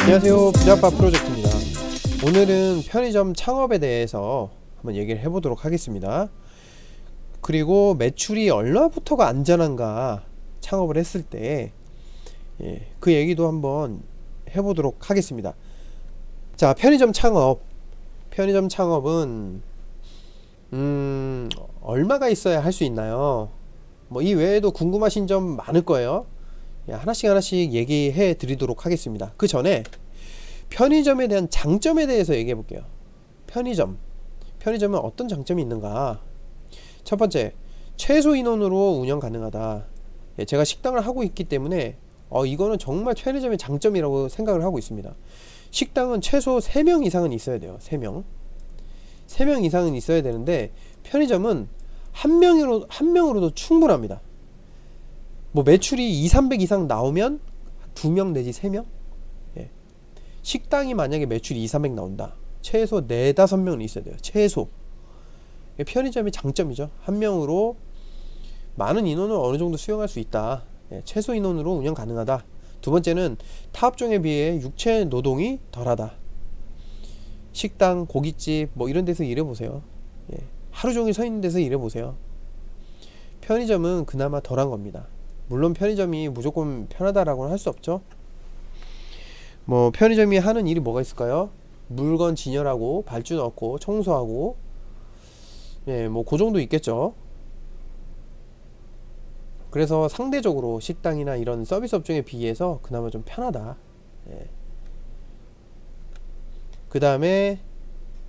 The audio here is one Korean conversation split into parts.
안녕하세요, 부자빠 프로젝트입니다. 오늘은 편의점 창업에 대해서 한번 얘기를 해보도록 하겠습니다. 그리고 매출이 얼마부터가 안전한가, 창업을 했을 때 그 얘기도 한번 해보도록 하겠습니다. 자, 편의점 창업은 얼마가 있어야 할 수 있나요? 뭐 이 외에도 궁금하신 점 많을 거예요. 하나씩 얘기해 드리도록 하겠습니다. 그 전에 편의점에 대한 장점에 대해서 얘기해 볼게요. 편의점은 어떤 장점이 있는가? 첫 번째, 최소 인원으로 운영 가능하다. 제가 식당을 하고 있기 때문에 이거는 정말 편의점의 장점이라고 생각을 하고 있습니다. 식당은 최소 3명 이상은 있어야 돼요. 3명 이상은 있어야 되는데, 편의점은 한 명으로도 충분합니다. 뭐 매출이 200-300 이상 나오면 2명 내지 3명? 식당이 만약에 매출이 200-300 나온다, 최소 4-5명은 있어야 돼요. 최소. 편의점의 장점이죠. 한 명으로 많은 인원을 어느 정도 수용할 수 있다. 최소 인원으로 운영 가능하다. 두 번째는 타업종에 비해 육체 노동이 덜하다. 식당, 고깃집 뭐 이런 데서 일해보세요. 하루 종일 서 있는 데서 일해보세요. 편의점은 그나마 덜한 겁니다. 물론 편의점이 무조건 편하다라고는 할 수 없죠. 뭐 편의점이 하는 일이 뭐가 있을까요? 물건 진열하고 발주 넣고 청소하고, 뭐 그 정도 있겠죠. 그래서 상대적으로 식당이나 이런 서비스 업종에 비해서 그나마 좀 편하다. 그 다음에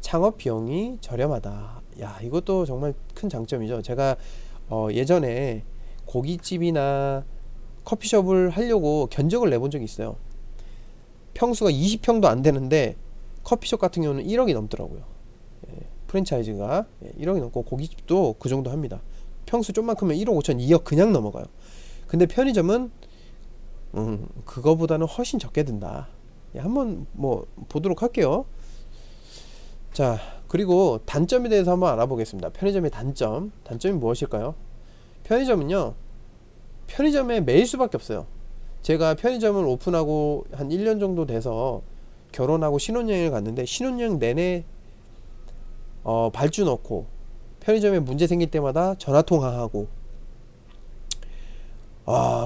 창업 비용이 저렴하다. 이것도 정말 큰 장점이죠. 제가 예전에 고깃집이나 커피숍을 하려고 견적을 내본 적이 있어요. 평수가 20평도 안 되는데 커피숍 같은 경우는 1억이 넘더라고요. 프랜차이즈가 1억이 넘고, 고깃집도 그 정도 합니다. 평수 좀만 크면 1억 5천, 2억 그냥 넘어가요. 근데 편의점은 그거보다는 훨씬 적게 든다. 한번 뭐 보도록 할게요. 자, 그리고 단점에 대해서 한번 알아보겠습니다. 편의점의 단점이 무엇일까요? 편의점에 매일 수밖에 없어요. 제가 편의점을 오픈하고 한 1년 정도 돼서 결혼하고 신혼여행을 갔는데, 신혼여행 내내 발주 넣고 편의점에 문제 생길 때마다 전화통화하고,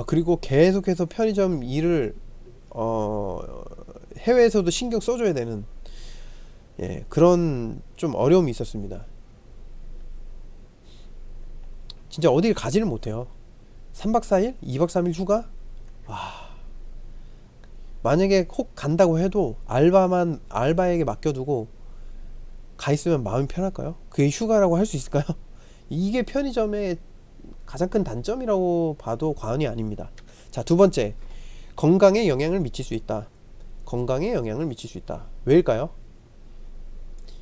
그리고 계속해서 편의점 일을 해외에서도 신경 써줘야 되는 그런 좀 어려움이 있었습니다. 진짜 어딜 가지를 못해요. 3박 4일? 2박 3일 휴가? 만약에 혹 간다고 해도 알바에게 맡겨두고 가 있으면 마음이 편할까요? 그게 휴가라고 할 수 있을까요? 이게 편의점의 가장 큰 단점이라고 봐도 과언이 아닙니다. 자, 두 번째, 건강에 영향을 미칠 수 있다. 왜일까요?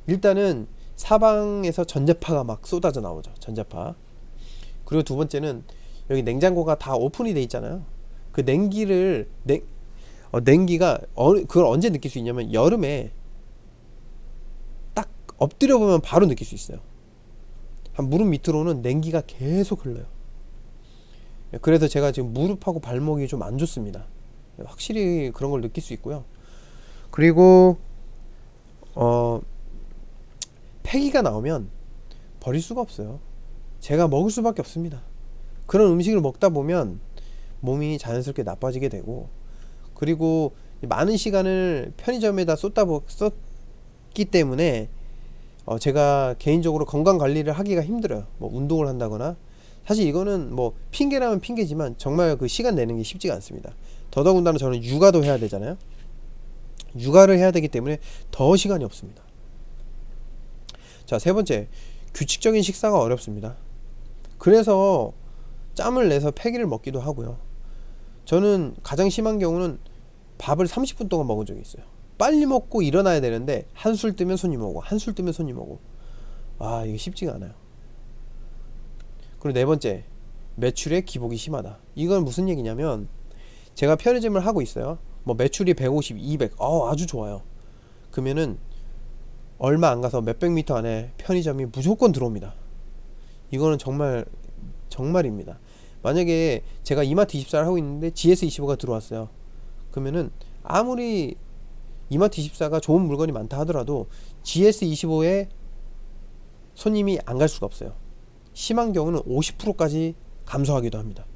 일단은 사방에서 전자파가 막 쏟아져 나오죠. 전자파. 그리고 두 번째는 여기 냉장고가 다 오픈이 돼 있잖아요. 그 냉기가 그걸 언제 느낄 수 있냐면, 여름에 딱 엎드려 보면 바로 느낄 수 있어요. 한 무릎 밑으로는 냉기가 계속 흘러요. 그래서 제가 지금 무릎하고 발목이 좀 안 좋습니다. 확실히 그런 걸 느낄 수 있고요. 그리고 폐기가 나오면 버릴 수가 없어요. 제가 먹을 수밖에 없습니다. 그런 음식을 먹다 보면 몸이 자연스럽게 나빠지게 되고, 그리고 많은 시간을 편의점에다 썼기 때문에 제가 개인적으로 건강 관리를 하기가 힘들어요. 뭐 운동을 한다거나. 사실 이거는 뭐 핑계라면 핑계지만 정말 그 시간 내는 게 쉽지가 않습니다. 더더군다나 저는 육아도 해야 되잖아요. 육아를 해야 되기 때문에 더 시간이 없습니다. 자, 세 번째, 규칙적인 식사가 어렵습니다. 그래서 짬을 내서 패기를 먹기도 하고요. 저는 가장 심한 경우는 밥을 30분 동안 먹은 적이 있어요. 빨리 먹고 일어나야 되는데 한술 뜨면 손님 오고, 이게 쉽지가 않아요. 그리고 네 번째, 매출의 기복이 심하다. 이건 무슨 얘기냐면, 제가 편의점을 하고 있어요. 뭐 매출이 150, 200, 아주 좋아요. 그러면은 얼마 안 가서 몇백 미터 안에 편의점이 무조건 들어옵니다. 이거는 정말 정말입니다. 만약에 제가 이마트24를 하고 있는데 GS25가 들어왔어요. 그러면은 아무리 이마트24가 좋은 물건이 많다 하더라도 GS25에 손님이 안 갈 수가 없어요. 심한 경우는 50%까지 감소하기도 합니다.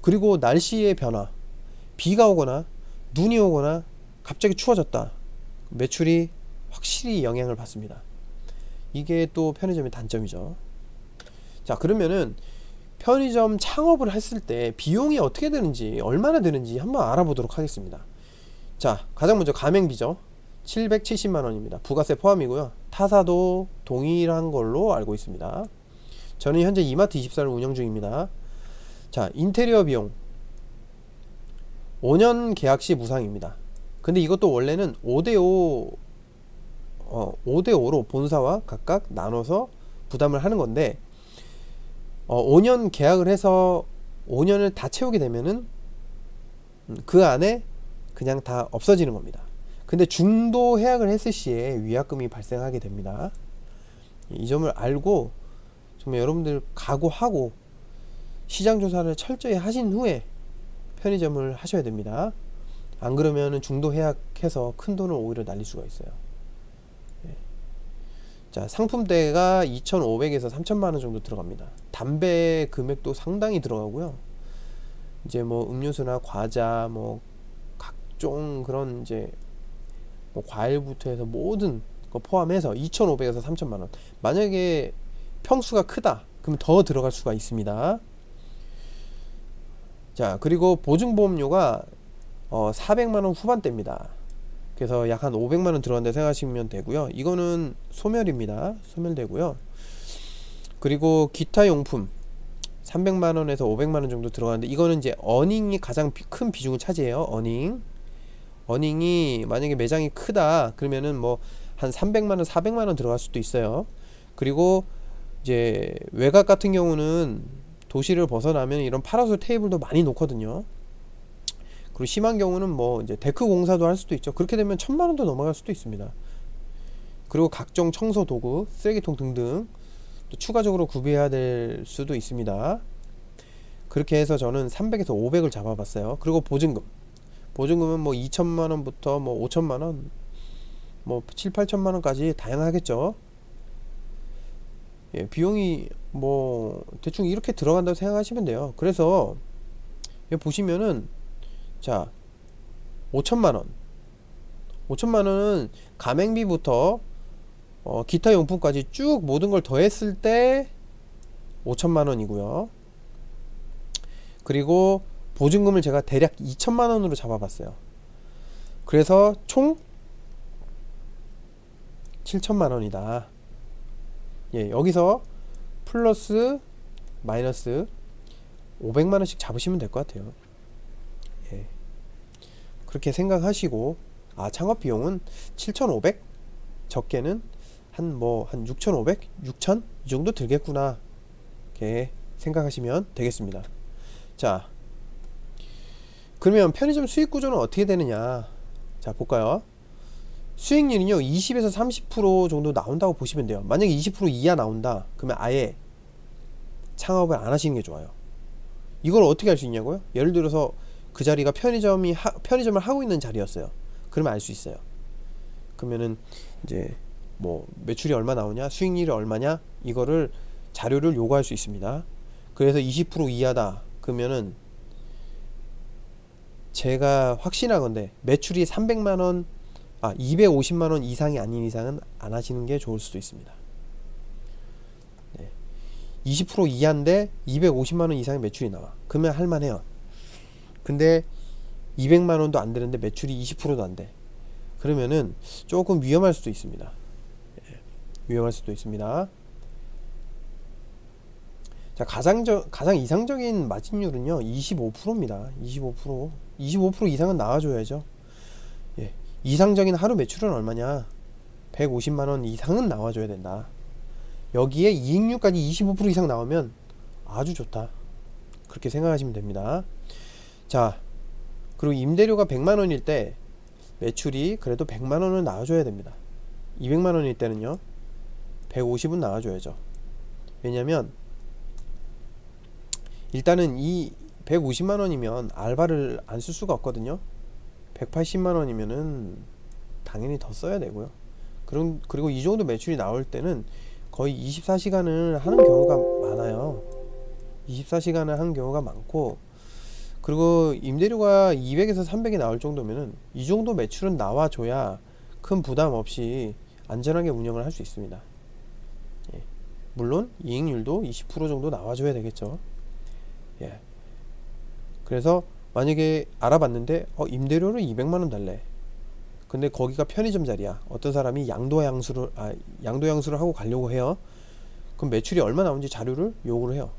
그리고 날씨의 변화, 비가 오거나 눈이 오거나 갑자기 추워졌다, 매출이 확실히 영향을 받습니다. 이게 또 편의점의 단점이죠. 자, 그러면은 편의점 창업을 했을 때 비용이 어떻게 되는지, 얼마나 되는지 한번 알아보도록 하겠습니다. 자, 가장 먼저 가맹비죠. 770만원입니다. 부가세 포함이고요. 타사도 동일한 걸로 알고 있습니다. 저는 현재 이마트24를 운영 중입니다. 자, 인테리어 비용 5년 계약시 무상입니다. 근데 이것도 원래는 5대5 5대5로 본사와 각각 나눠서 부담을 하는 건데, 5년 계약을 해서 5년을 다 채우게 되면은 그 안에 그냥 다 없어지는 겁니다. 근데 중도 해약을 했을 시에 위약금이 발생하게 됩니다. 이 점을 알고 정말 여러분들 각오하고 시장 조사를 철저히 하신 후에 편의점을 하셔야 됩니다. 안 그러면 중도 해약해서 큰 돈을 오히려 날릴 수가 있어요. 자, 상품대가 2,500에서 3,000만원 정도 들어갑니다. 담배 금액도 상당히 들어가고요. 이제 뭐 음료수나 과자, 뭐 각종 그런 이제 뭐 과일부터 해서 모든 거 포함해서 2,500에서 3,000만원. 만약에 평수가 크다 그러면 더 들어갈 수가 있습니다. 자, 그리고 보증보험료가 400만원 후반대입니다. 그래서 약 한 500만원 들어간다 생각하시면 되고요. 이거는 소멸입니다. 소멸되고요. 그리고 기타 용품 300만원에서 500만원 정도 들어가는데, 이거는 이제 어닝이 가장 큰 비중을 차지해요. 어닝이 만약에 매장이 크다 그러면은 뭐 한 300만원 400만원 들어갈 수도 있어요. 그리고 이제 외곽 같은 경우는 도시를 벗어나면 이런 파라솔 테이블도 많이 놓거든요. 그리고 심한 경우는 뭐 이제 데크 공사도 할 수도 있죠. 그렇게 되면 1,000만원도 넘어갈 수도 있습니다. 그리고 각종 청소 도구, 쓰레기통 등등 또 추가적으로 구비해야 될 수도 있습니다. 그렇게 해서 저는 300에서 500을 잡아봤어요. 그리고 보증금은 뭐 2,000만원부터 뭐 5,000만원, 뭐 7, 8,000만원까지 다양하겠죠. 비용이 뭐 대충 이렇게 들어간다고 생각하시면 돼요. 그래서 여기 보시면은, 자, 5천만원은 가맹비부터 기타 용품까지 쭉 모든 걸 더했을 때 5천만원이고요. 그리고 보증금을 제가 대략 2천만원으로 잡아봤어요. 그래서 총 7천만원이다. 여기서 플러스 마이너스 500만원씩 잡으시면 될 것 같아요. 그렇게 생각하시고, 창업 비용은 7,500, 적게는 한 6,500, 6,000 이 정도 들겠구나, 이렇게 생각하시면 되겠습니다. 자, 그러면 편의점 수익 구조는 어떻게 되느냐? 자, 볼까요? 수익률은요 20에서 30% 정도 나온다고 보시면 돼요. 만약에 20% 이하 나온다 그러면 아예 창업을 안 하시는 게 좋아요. 이걸 어떻게 할 수 있냐고요? 예를 들어서 그 자리가 편의점을 하고 있는 자리였어요. 그러면 알 수 있어요. 그러면은 이제 뭐 매출이 얼마 나오냐, 수익률이 얼마냐, 이거를 자료를 요구할 수 있습니다. 그래서 20% 이하다 그러면은 제가 확신하건대 매출이 300만원 250만원 이상이 아닌 이상은 안 하시는 게 좋을 수도 있습니다. 20% 이하인데 250만원 이상의 매출이 나와. 그러면 할만해요. 근데 200만원도 안 되는데 매출이 20%도 안 돼. 그러면은 조금 위험할 수도 있습니다. 위험할 수도 있습니다. 자, 가장 이상적인 마진율은요 25%입니다. 25% 이상은 나와줘야죠. 이상적인 하루 매출은 얼마냐? 150만원 이상은 나와줘야 된다. 여기에 이익률까지 25% 이상 나오면 아주 좋다, 그렇게 생각하시면 됩니다. 자, 그리고 임대료가 100만 원일 때 매출이 그래도 100만 원은 나와줘야 됩니다. 200만 원일 때는요 150은 나와줘야죠. 왜냐면 일단은 이 150만 원이면 알바를 안 쓸 수가 없거든요. 180만 원이면은 당연히 더 써야 되고요. 그리고 이 정도 매출이 나올 때는 거의 24시간을 하는 경우가 많아요. 24시간을 하는 경우가 많고, 그리고 임대료가 200에서 300이 나올 정도면은 이 정도 매출은 나와줘야 큰 부담 없이 안전하게 운영을 할 수 있습니다. 예. 물론 이익률도 20% 정도 나와줘야 되겠죠. 예. 그래서 만약에 알아봤는데 임대료를 200만원 달래. 근데 거기가 편의점 자리야. 어떤 사람이 양도양수를 하고 가려고 해요. 그럼 매출이 얼마 나오는지 자료를 요구를 해요.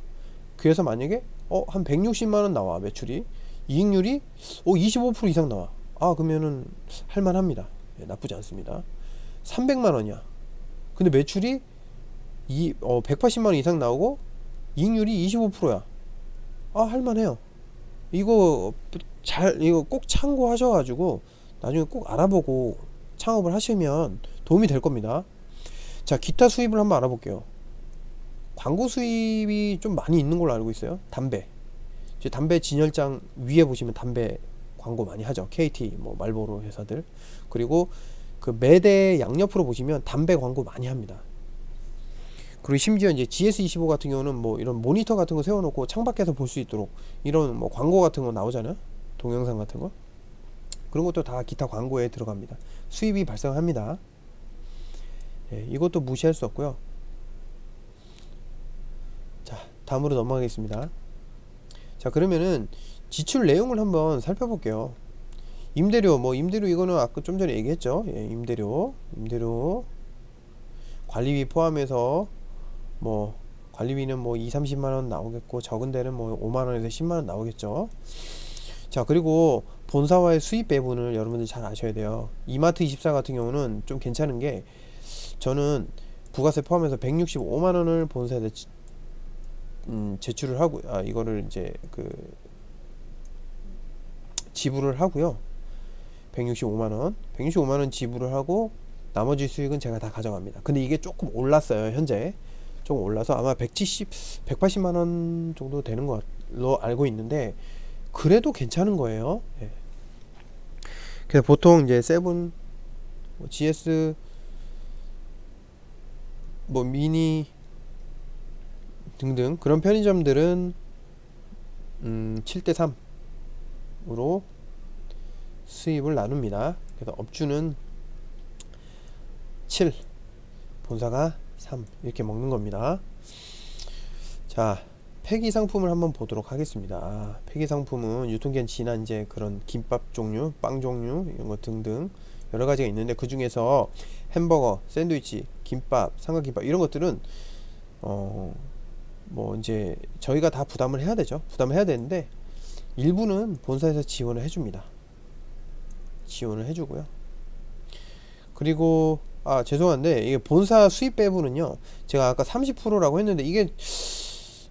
그래서 만약에 한 160만원 나와 매출이, 이익률이 25% 이상 나와. 그러면은 할만합니다. 예, 나쁘지 않습니다. 300만원이야. 근데 매출이 180만원 이상 나오고 이익률이 25%야. 할만해요. 이거 꼭 참고하셔가지고 나중에 꼭 알아보고 창업을 하시면 도움이 될 겁니다. 자, 기타 수입을 한번 알아볼게요. 광고 수입이 좀 많이 있는 걸로 알고 있어요. 담배 진열장 위에 보시면 담배 광고 많이 하죠. KT, 말보로 회사들. 그리고 그 매대 양옆으로 보시면 담배 광고 많이 합니다. 그리고 심지어 이제 GS25 같은 경우는 이런 모니터 같은 거 세워놓고 창밖에서 볼 수 있도록 이런 광고 같은 거 나오잖아요. 동영상 같은 거. 그런 것도 다 기타 광고에 들어갑니다. 수입이 발생합니다. 예, 이것도 무시할 수 없고요. 자, 다음으로 넘어가겠습니다. 자, 그러면은 지출 내용을 한번 살펴볼게요. 임대료 이거는 아까 좀 전에 얘기했죠. 예, 임대료 관리비 포함해서 관리비는 2, 30만원 나오겠고, 적은 데는 5만원에서 10만원 나오겠죠. 자, 그리고 본사와의 수입 배분을 여러분들 잘 아셔야 돼요. 이마트24 같은 경우는 좀 괜찮은 게, 저는 부가세 포함해서 165만원을 본사에 제출을 하고, 이거를 이제 지불을 하고요. 165만원 지불을 하고, 나머지 수익은 제가 다 가져갑니다. 근데 이게 조금 올랐어요. 현재 조금 올라서 아마 180만원 정도 되는 걸로 알고 있는데, 그래도 괜찮은 거예요. 예. 그래서 보통 이제 세븐, GS, 미니 등등 그런 편의점들은 7대3으로 수입을 나눕니다. 그래서 업주는 7, 본사가 3 이렇게 먹는 겁니다. 자, 폐기 상품을 한번 보도록 하겠습니다. 폐기 상품은 유통기한 지난 이제 그런 김밥 종류, 빵 종류 이런 거 등등 여러 가지가 있는데, 그 중에서 햄버거, 샌드위치, 김밥, 삼각김밥 이런 것들은 이제 저희가 다 부담을 해야 되죠. 부담을 해야 되는데 일부는 본사에서 지원을 해줍니다. 지원을 해주고요. 그리고 죄송한데 이게 본사 수입 배분은요, 제가 아까 30%라고 했는데 이게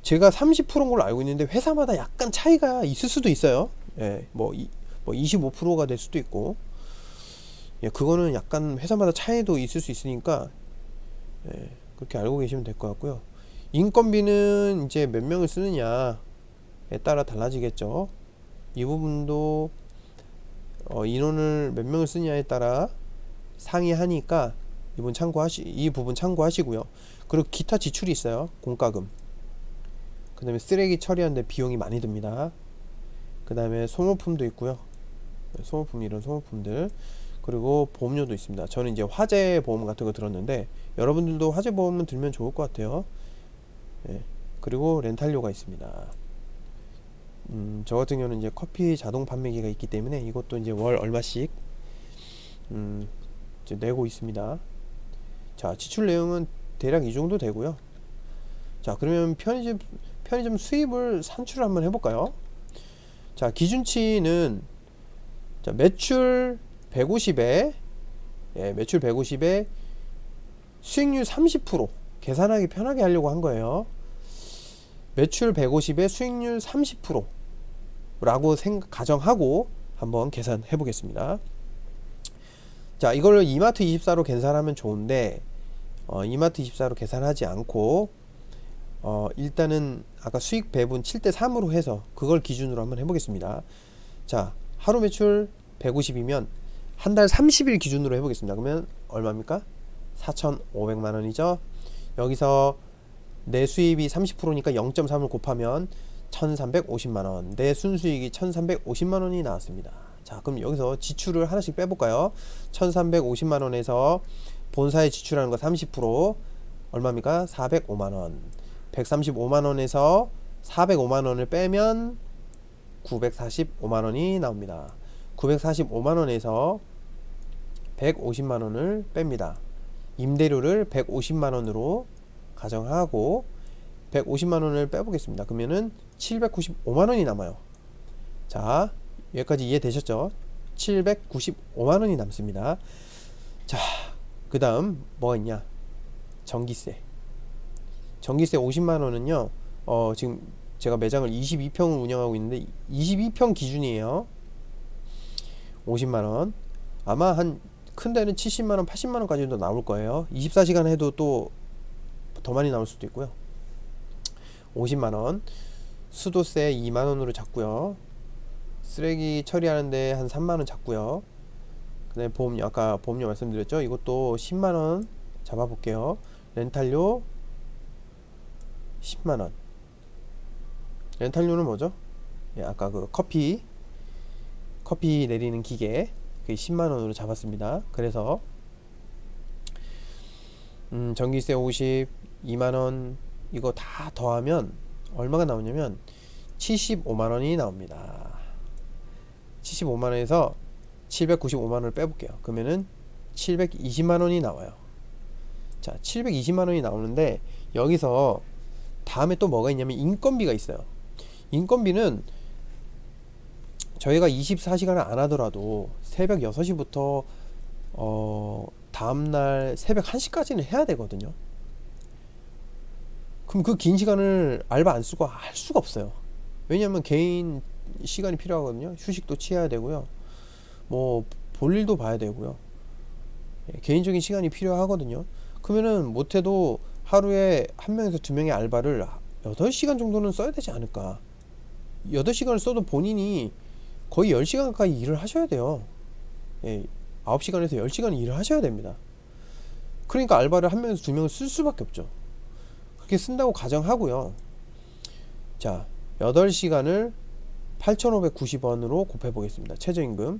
제가 30%인 걸로 알고 있는데 회사마다 약간 차이가 있을 수도 있어요. 예, 25%가 될 수도 있고, 예, 그거는 약간 회사마다 차이도 있을 수 있으니까 예, 그렇게 알고 계시면 될 것 같고요. 인건비는 이제 몇 명을 쓰느냐에 따라 달라지겠죠. 이 부분도 인원을 몇 명을 쓰느냐에 따라 상이하니까 이 부분 참고하시고요. 그리고 기타 지출이 있어요. 공과금, 그 다음에 쓰레기 처리하는데 비용이 많이 듭니다. 그 다음에 소모품도 있고요. 이런 소모품들, 그리고 보험료도 있습니다. 저는 이제 화재 보험 같은 거 들었는데 여러분들도 화재 보험은 들면 좋을 것 같아요. 예. 그리고 렌탈료가 있습니다. 저 같은 경우는 이제 커피 자동 판매기가 있기 때문에 이것도 이제 월 얼마씩 이제 내고 있습니다. 자, 지출 내용은 대략 이 정도 되고요. 자, 그러면 편의점 수입을 산출을 한번 해볼까요? 자, 기준치는 매출 150에 매출 150에 수익률 30% 계산하기 편하게 하려고 한 거예요. 매출 150에 수익률 30% 라고 가정하고 한번 계산해 보겠습니다. 자, 이걸 이마트24로 계산하면 좋은데 이마트24로 계산하지 않고 일단은 아까 수익 배분 7대3으로 해서 그걸 기준으로 한번 해보겠습니다. 자, 하루 매출 150이면 한 달 30일 기준으로 해보겠습니다. 그러면 얼마입니까? 4,500만원이죠. 여기서 내 수입이 30%니까 0.3을 곱하면 1,350만원, 내 순수익이 1,350만원이 나왔습니다. 자, 그럼 여기서 지출을 하나씩 빼볼까요? 1,350만원에서 본사에 지출하는 거 30% 얼마입니까? 405만원. 135만원에서 405만원을 빼면 945만원이 나옵니다. 945만원에서 150만원을 뺍니다. 임대료를 150만원으로 가정하고 150만원을 빼보겠습니다. 그러면은 795만원이 남아요. 자, 여기까지 이해되셨죠? 795만원이 남습니다. 자, 그 다음 뭐가 있냐? 전기세 50만원은요 지금 제가 매장을 22평을 운영하고 있는데 22평 기준이에요. 50만원, 아마 한 큰 데는 70만원 80만원까지도 나올 거예요. 24시간 해도 또 더 많이 나올 수도 있고요. 50만원, 수도세 2만원으로 잡고요. 쓰레기 처리하는데 한 3만원 잡고요. 그 다음에 보험료, 아까 보험료 말씀드렸죠. 이것도 10만원 잡아볼게요. 렌탈료 10만원. 렌탈료는 뭐죠? 예, 아까 그 커피 내리는 기계, 그게 10만원으로 잡았습니다. 그래서 전기세 50, 2만원 이거 다 더하면 얼마가 나오냐면 75만원이 나옵니다. 75만원에서 795만원을 빼볼게요. 그러면은 720만원이 나와요. 자, 720만원이 나오는데 여기서 다음에 또 뭐가 있냐면 인건비가 있어요. 인건비는 저희가 24시간을 안 하더라도 새벽 6시부터 다음날 새벽 1시까지는 해야 되거든요. 그럼 그 긴 시간을 알바 안 쓰고 할 수가 없어요. 왜냐하면 개인 시간이 필요하거든요. 휴식도 취해야 되고요. 뭐 볼일도 봐야 되고요. 개인적인 시간이 필요하거든요. 그러면은 못해도 하루에 한 명에서 두 명의 알바를 8시간 정도는 써야 되지 않을까. 8시간을 써도 본인이 거의 10시간 가까이 일을 하셔야 돼요. 9시간에서 10시간 일을 하셔야 됩니다. 그러니까 알바를 한 명에서 두 명을 쓸 수밖에 없죠. 그렇게 쓴다고 가정하고요. 자, 8시간을 8,590원으로 곱해 보겠습니다. 최저임금이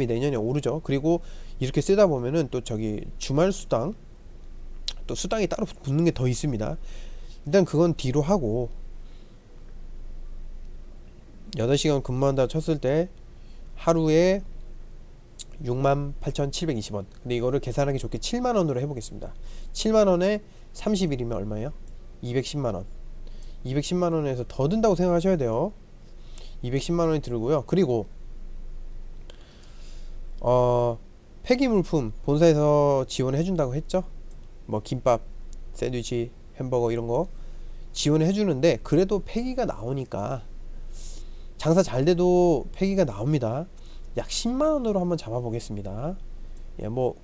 내년에 오르죠. 그리고 이렇게 쓰다 보면은 또 저기 주말 수당, 또 수당이 따로 붙는 게 더 있습니다. 일단 그건 뒤로 하고 8시간 근무한다 쳤을 때 하루에 68,720원. 근데 이거를 계산하기 좋게 7만원으로 해보겠습니다. 7만원에 30일이면 얼마예요? 210만원. 210만원에서 더 든다고 생각하셔야 돼요. 210만원이 들고요. 그리고 폐기물품 본사에서 지원해 준다고 했죠. 뭐 김밥, 샌드위치, 햄버거 이런 거 지원해 주는데 그래도 폐기가 나오니까 장사 잘 돼도 폐기가 나옵니다. 약 10만원으로 한번 잡아보겠습니다. 예, 뭐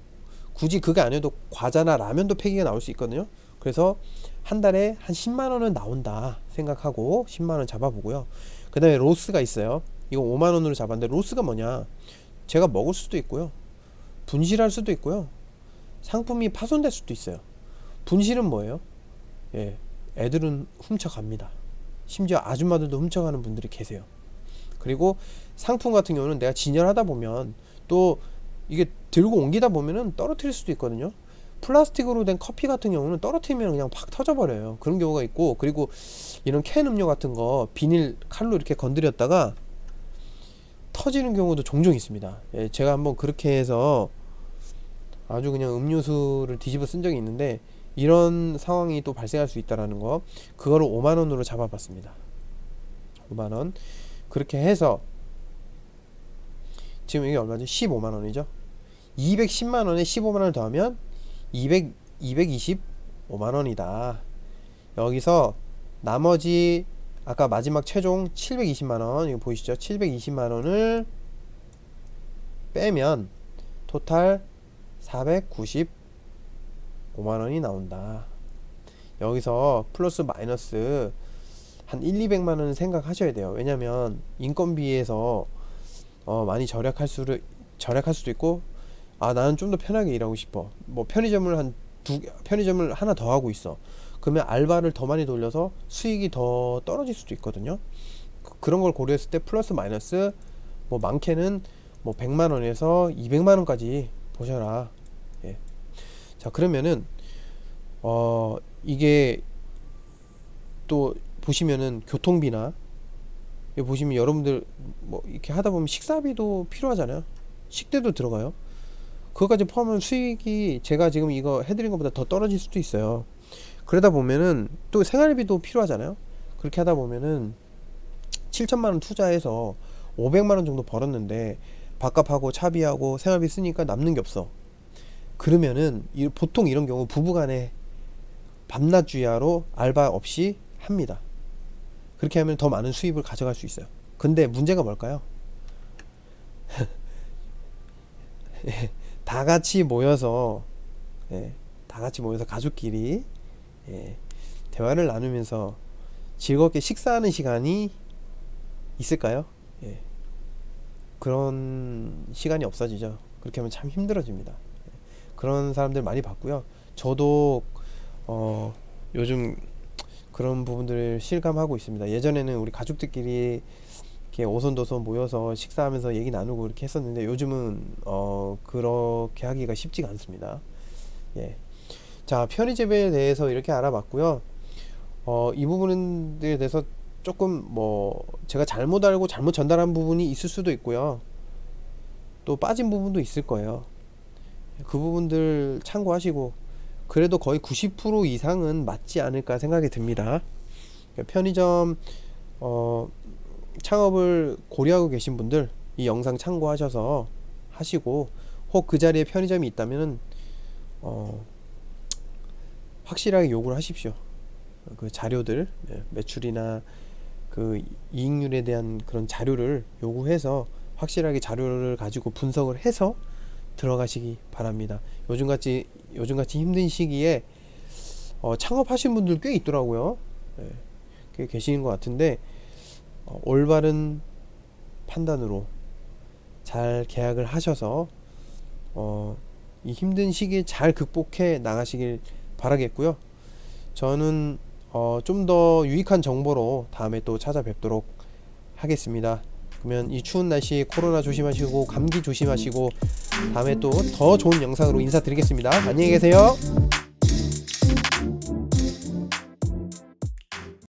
굳이 그게 아니어도 과자나 라면도 폐기가 나올 수 있거든요. 그래서 한 달에 한 10만원은 나온다 생각하고 10만원 잡아보고요. 그 다음에 로스가 있어요. 이거 5만원으로 잡았는데 로스가 뭐냐, 제가 먹을 수도 있고요, 분실할 수도 있고요, 상품이 파손될 수도 있어요. 분실은 뭐예요? 예, 애들은 훔쳐갑니다. 심지어 아줌마들도 훔쳐가는 분들이 계세요. 그리고 상품 같은 경우는 내가 진열하다 보면 또 이게 들고 옮기다 보면은 떨어뜨릴 수도 있거든요. 플라스틱으로 된 커피 같은 경우는 떨어뜨리면 그냥 팍 터져버려요. 그런 경우가 있고, 그리고 이런 캔 음료 같은 거 비닐 칼로 이렇게 건드렸다가 터지는 경우도 종종 있습니다. 예, 제가 한번 그렇게 해서 아주 그냥 음료수를 뒤집어 쓴 적이 있는데 이런 상황이 또 발생할 수 있다라는 거, 그거를 5만원으로 잡아봤습니다. 5만원 그렇게 해서 지금 이게 얼마죠? 15만원이죠. 210만원에 15만원을 더하면 225만원이다. 여기서 나머지 아까 마지막 최종 720만원, 이거 보이시죠? 720만원을 빼면 토탈 495만원이 나온다. 여기서 플러스 마이너스 한 1,200만원 생각하셔야 돼요. 왜냐면 인건비에서 많이 절약할 수도 있고, 아 나는 좀 더 편하게 일하고 싶어, 뭐 편의점을 하나 더 하고 있어, 그러면 알바를 더 많이 돌려서 수익이 더 떨어질 수도 있거든요. 그런 걸 고려했을 때 플러스 마이너스 뭐 많게는 뭐 100만원에서 200만원까지 보셔라. 예. 자, 그러면은 이게 또 보시면은 교통비나, 여기 보시면 여러분들 뭐 이렇게 하다 보면 식사비도 필요하잖아요. 식대도 들어가요. 그거까지 포함하면 수익이 제가 지금 이거 해드린 것보다 더 떨어질 수도 있어요. 그러다 보면은 또 생활비도 필요하잖아요. 그렇게 하다 보면은 7천만원 투자해서 500만원 정도 벌었는데 밥값하고 차비하고 생활비 쓰니까 남는 게 없어. 그러면은 보통 이런 경우 부부간에 밤낮 주야로 알바 없이 합니다. 그렇게 하면 더 많은 수입을 가져갈 수 있어요. 근데 문제가 뭘까요? 다 같이 모여서 가족끼리 대화를 나누면서 즐겁게 식사하는 시간이 있을까요? 그런 시간이 없어지죠. 그렇게 하면 참 힘들어집니다. 그런 사람들 많이 봤고요. 저도 요즘 그런 부분들을 실감하고 있습니다. 예전에는 우리 가족들끼리 이렇게 오손도손 모여서 식사하면서 얘기 나누고 이렇게 했었는데, 요즘은 그렇게 하기가 쉽지가 않습니다. 예. 자, 편의점에 대해서 이렇게 알아봤고요. 이 부분에 대해서 조금 뭐 제가 잘못 알고 잘못 전달한 부분이 있을 수도 있고요. 또 빠진 부분도 있을 거예요. 그 부분들 참고하시고, 그래도 거의 90% 이상은 맞지 않을까 생각이 듭니다. 편의점 창업을 고려하고 계신 분들 이 영상 참고하셔서 하시고, 혹 그 자리에 편의점이 있다면 확실하게 요구를 하십시오. 그 자료들, 매출이나 그 이익률에 대한 그런 자료를 요구해서 확실하게 자료를 가지고 분석을 해서 들어가시기 바랍니다. 요즘같이 힘든 시기에 창업하신 분들 꽤 있더라고요. 꽤 계시는 것 같은데, 올바른 판단으로 잘 계약을 하셔서 이 힘든 시기에 잘 극복해 나가시길 바라겠고요. 저는 좀 더 유익한 정보로 다음에 또 찾아뵙도록 하겠습니다. 그러면 이 추운 날씨 코로나 조심하시고 감기 조심하시고, 다음에 또 더 좋은 영상으로 인사드리겠습니다. 안녕히 계세요.